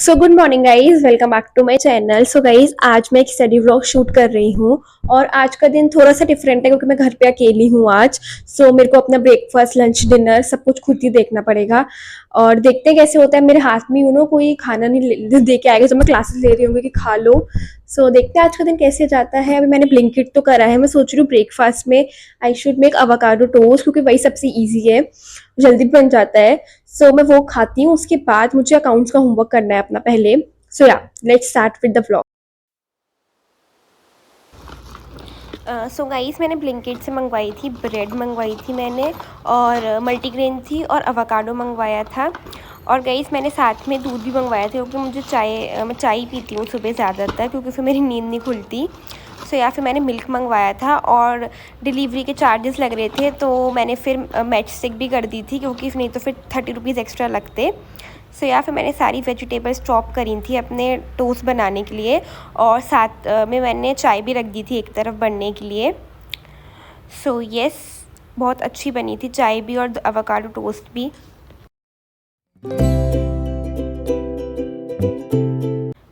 So good morning guys, welcome back to my channel. So guys, आज मैं एक study vlog shoot कर रही हूँ और आज का दिन थोड़ा सा डिफरेंट है क्योंकि मैं घर पे अकेली हूँ आज। सो मेरे को अपना ब्रेकफास्ट, लंच, डिनर सब कुछ खुद ही देखना पड़ेगा और देखते हैं कैसे होता है। मेरे हाथ में कोई खाना नहीं दे के आएगा, जो मैं क्लासेस ले रही हूँ कि खा लो। सो देखते हैं आज का दिन कैसे जाता है। अभी मैंने ब्लिंकिट तो करा है, मैं सोच रही हूँ ब्रेकफास्ट में I should make avocado toast क्योंकि वही सबसे ईजी है, जल्दी बन जाता है। सो मैं वो खाती हूँ, उसके बाद मुझे अकाउंट्स का होमवर्क करना है अपना पहले। सो या let's start with the vlog. So guys, मैंने ब्लिंकिट से मंगवाई थी, ब्रेड मंगवाई थी मैंने और मल्टीग्रेन थी और अवाकाडो मंगवाया था। और गाइस, मैंने साथ में दूध भी मंगवाया था क्योंकि मुझे मैं चाय ही पीती हूँ सुबह ज़्यादातर, क्योंकि फिर मेरी नींद नहीं खुलती। सो या फिर मैंने मिल्क मंगवाया था और डिलीवरी के चार्जेस लग रहे थे तो मैंने फिर मैच स्टिक भी कर दी थी, क्योंकि नहीं तो फिर 30 रुपीज़ एक्स्ट्रा लगते। सो या फिर मैंने सारी वेजिटेबल्स चॉप करी थी अपने टोस्ट बनाने के लिए और साथ में मैंने चाय भी रख दी थी एक तरफ बनने के लिए। सो यस, बहुत अच्छी बनी थी चाय भी और एवोकाडो टोस्ट भी।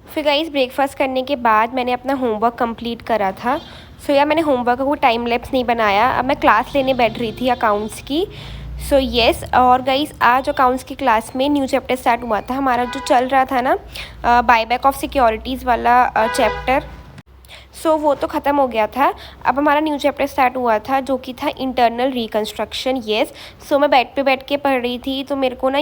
फिर गाइस, ब्रेकफास्ट करने के बाद मैंने अपना होमवर्क कंप्लीट करा था। सो या मैंने होमवर्क का कोई टाइम लैप्स नहीं बनाया। अब मैं क्लास लेने बैठ रही थी अकाउंट्स की। सो यस, और गाइस, आज अकाउंट्स की क्लास में न्यू चैप्टर स्टार्ट हुआ था हमारा, जो चल रहा था ना, बायबैक ऑफ सिक्योरिटीज़ वाला चैप्टर। सो वो तो ख़त्म हो गया था। अब हमारा न्यू चैप्टर स्टार्ट हुआ था जो कि था इंटरनल रिकन्स्ट्रक्शन। येस, सो मैं बेड पे बैठ के पढ़ रही थी तो मेरे को ना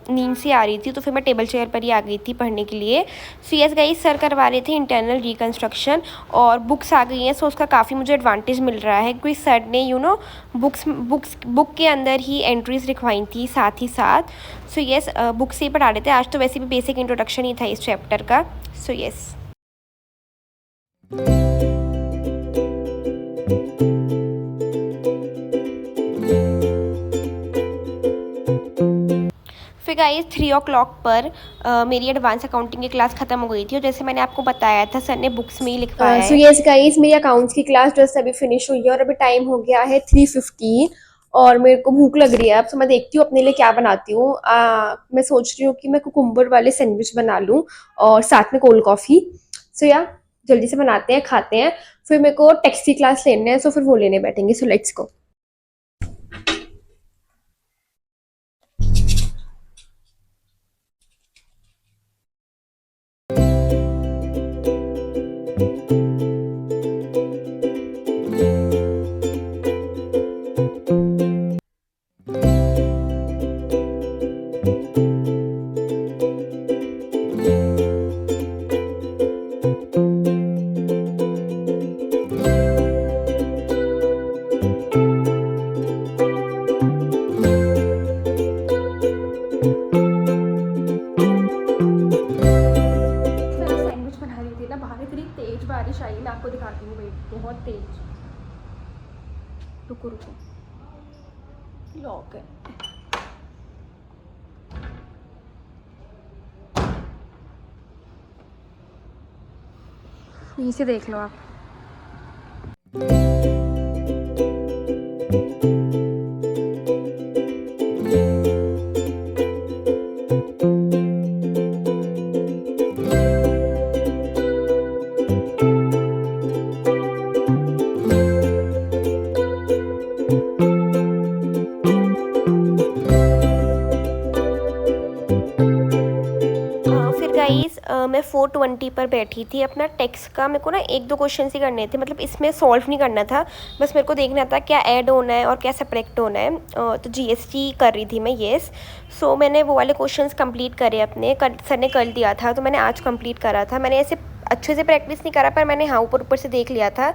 नींद सी आ रही थी, तो फिर मैं टेबल चेयर पर ही आ गई थी पढ़ने के लिए। सो यस गाइस, सर करवा रहे थे इंटरनल रिकन्स्ट्रक्शन और बुक्स आ गई हैं। सो उसका काफ़ी मुझे एडवांटेज मिल रहा है क्योंकि सर ने बुक के अंदर ही एंट्रीज लिखवाई थी साथ ही साथ। सो यस, बुक से ही पढ़ा रहे थे। आज तो वैसे भी बेसिक इंट्रोडक्शन ही था इस चैप्टर का। सो यस, फिर गाइस 3 o'clock पर मेरी एडवांस अकाउंटिंग की क्लास ख़त्म हो गई थी और जैसे मैंने आपको बताया था सर ने बुक्स में ही लिखवाया सो है। यस गाइस, मेरी अकाउंट्स की क्लास जस्ट अभी फिनिश हुई है और अभी टाइम हो गया है 3:50 और मेरे को भूख लग रही है। अब तो मैं देखती हूँ अपने लिए क्या बनाती हूँ। मैं सोच रही हूँ कि मैं कुकुम्बर वाले सैंडविच बना लूँ और साथ में कोल्ड कॉफ़ी। सो या जल्दी से बनाते हैं, खाते हैं। फिर मेरे को टेक्स्ट की क्लास लेना है, सो फिर वो लेने बैठेंगे। So let's go. सैंडविच बना रही थी ना, बाहर इतनी तेज बारिश आई, मैं आपको दिखाती हूँ। वेट, बहुत तेज। रुको रुको, लॉक है। यहीं से देख लो आप। फिर गाइस, मैं 4:20 पर बैठी थी अपना टेक्स्ट का। मेरे को ना 1-2 क्वेश्चन ही करने थे, मतलब इसमें सॉल्व नहीं करना था, बस मेरे को देखना था क्या ऐड होना है और क्या सब्ट्रैक्ट होना है। तो जीएसटी कर रही थी मैं। येस, सो मैंने वो वाले क्वेश्चंस कंप्लीट करे अपने। सर ने कर दिया था तो मैंने आज कंप्लीट करा था। मैंने ऐसे अच्छे से प्रैक्टिस नहीं करा, पर मैंने हाँ ऊपर ऊपर से देख लिया था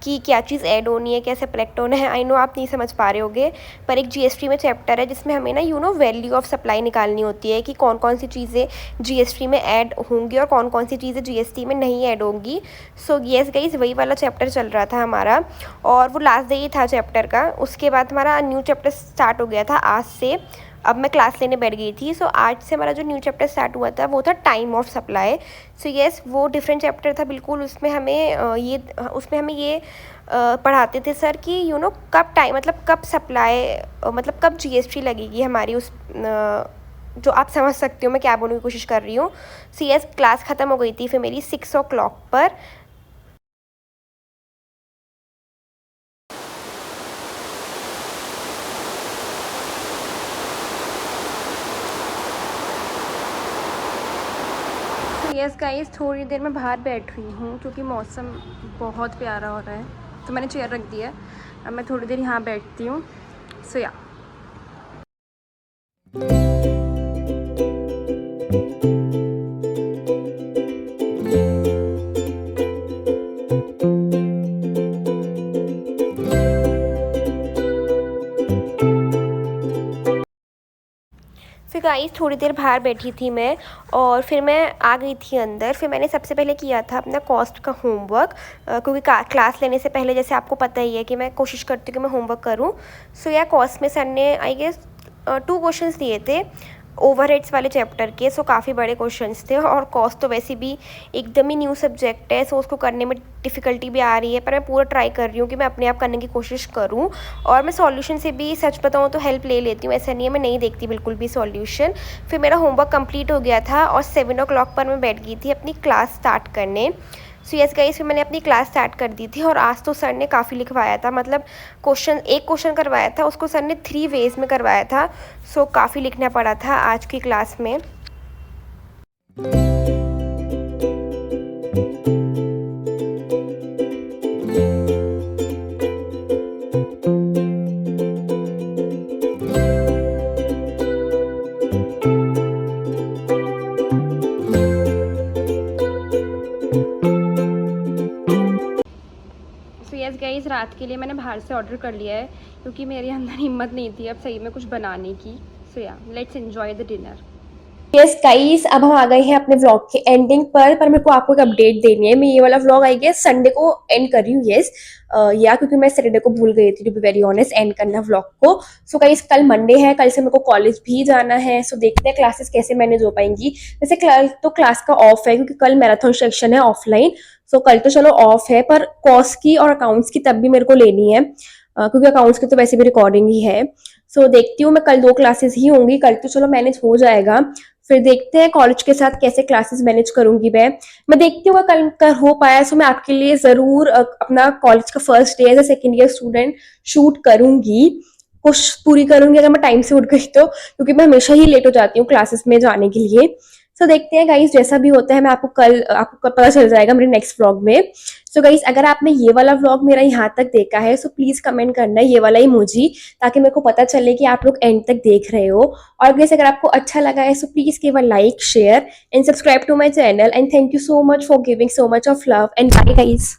कि क्या चीज़ ऐड होनी है, क्या सब्ट्रैक्ट होना है। आई नो आप नहीं समझ पा रहे होगे, पर एक जीएसटी में चैप्टर है जिसमें हमें ना वैल्यू ऑफ सप्लाई निकालनी होती है कि कौन कौन सी चीज़ें जीएसटी में ऐड होंगी और कौन कौन सी चीज़ें जीएसटी में नहीं ऐड होंगी। सो येस गाइस, वही वाला चैप्टर चल रहा था हमारा और वो लास्ट डे ही था चैप्टर का। उसके बाद हमारा न्यू चैप्टर स्टार्ट हो गया था आज से। अब मैं क्लास लेने बैठ गई थी। सो आज से हमारा जो न्यू चैप्टर स्टार्ट हुआ था वो था time of supply. So yes, वो डिफरेंट चैप्टर था बिल्कुल। उसमें हमें ये पढ़ाते थे सर कि कब टाइम, मतलब कब सप्लाई, मतलब कब जीएसटी लगेगी हमारी उस जो आप समझ सकते हो मैं क्या बोलने की कोशिश कर रही हूँ। सो यस, क्लास ख़त्म हो गई थी फिर मेरी 6 o'clock पर। यस गाइस, थोड़ी देर में बाहर बैठ हुई हूँ क्योंकि मौसम बहुत प्यारा हो रहा है, तो मैंने चेयर रख दिया है। अब मैं थोड़ी देर यहाँ बैठती हूँ। सो या फिर गाइस थोड़ी देर बाहर बैठी थी मैं, और फिर मैं आ गई थी अंदर। फिर मैंने सबसे पहले किया था अपना कॉस्ट का होमवर्क, क्योंकि क्लास लेने से पहले जैसे आपको पता ही है कि मैं कोशिश करती हूँ कि मैं होमवर्क करूँ। सो या कॉस्ट में सर ने आई गेस 2 क्वेश्चंस दिए थे ओवरहेड्स वाले चैप्टर के। सो काफ़ी बड़े क्वेश्चंस थे, और कॉस्ट तो वैसे भी एकदम ही न्यू सब्जेक्ट है, सो उसको करने में डिफ़िकल्टी भी आ रही है, पर मैं पूरा ट्राई कर रही हूँ कि मैं अपने आप करने की कोशिश करूँ। और मैं सॉल्यूशन से भी सच बताऊँ तो हेल्प ले लेती हूँ, ऐसा नहीं है मैं नहीं देखती बिल्कुल भी सॉल्यूशन। फिर मेरा होमवर्क कंप्लीट हो गया था और 7 o'clock पर मैं बैठ गई थी अपनी क्लास स्टार्ट करने। सो यस गाइस, फिर मैंने अपनी क्लास स्टार्ट कर दी थी, और आज तो सर ने काफ़ी लिखवाया था। मतलब एक क्वेश्चन करवाया था, उसको सर ने 3 वेज में करवाया था। सो काफ़ी लिखना पड़ा था आज की क्लास में। सो यस गाइस, रात के लिए मैंने बाहर से ऑर्डर कर लिया है क्योंकि मेरे अंदर हिम्मत नहीं थी अब सही में कुछ बनाने की। सो या let's enjoy the dinner. Yes guys, अब हम आ गए हैं अपने व्लॉग के एंडिंग पर मेरे को आपको एक अपडेट देनी है। मैं ये वाला व्लॉग आई गेस संडे को एंड कर रही हूँ। यस या क्योंकि मैं सैटरडे को भूल गई थी to be very honest and करना व्लॉग को। सो गाइस, कल मंडे है, कल से मेरे को कॉलेज भी जाना है। सो देखते हैं क्लासेस कैसे मैनेज हो पाएंगी। वैसे कल तो क्लास का ऑफ है क्योंकि कल मैराथन सेक्शन है ऑफलाइन। सो कल तो चलो ऑफ है, पर कॉस्ट की और अकाउंट्स की तब भी मेरे को लेनी है, क्योंकि अकाउंट्स की तो वैसे भी रिकॉर्डिंग ही है। सो देखती हूँ, मैं कल 2 क्लासेस ही होंगी, कल तो चलो मैनेज हो जाएगा। फिर देखते हैं कॉलेज के साथ कैसे क्लासेस मैनेज करूंगी। मैं देखती हूँ कल कर हो पाया तो मैं आपके लिए जरूर अपना कॉलेज का first day as a second year student shoot करूंगी, कोशिश पूरी करूंगी अगर मैं टाइम से उठ गई तो, क्योंकि मैं हमेशा ही लेट हो जाती हूँ क्लासेस में जाने के लिए। सो देखते हैं गाइस, जैसा भी होता है मैं आपको पता चल जाएगा मेरे नेक्स्ट व्लॉग में। सो गाइस, अगर आपने ये वाला व्लॉग मेरा यहाँ तक देखा है सो प्लीज कमेंट करना ये वाला इमोजी, ताकि मेरे को पता चले कि आप लोग एंड तक देख रहे हो। और गाइस, अगर आपको अच्छा लगा है so please give a like, share and subscribe to my channel, and thank you so much for giving so much of love, and bye guys.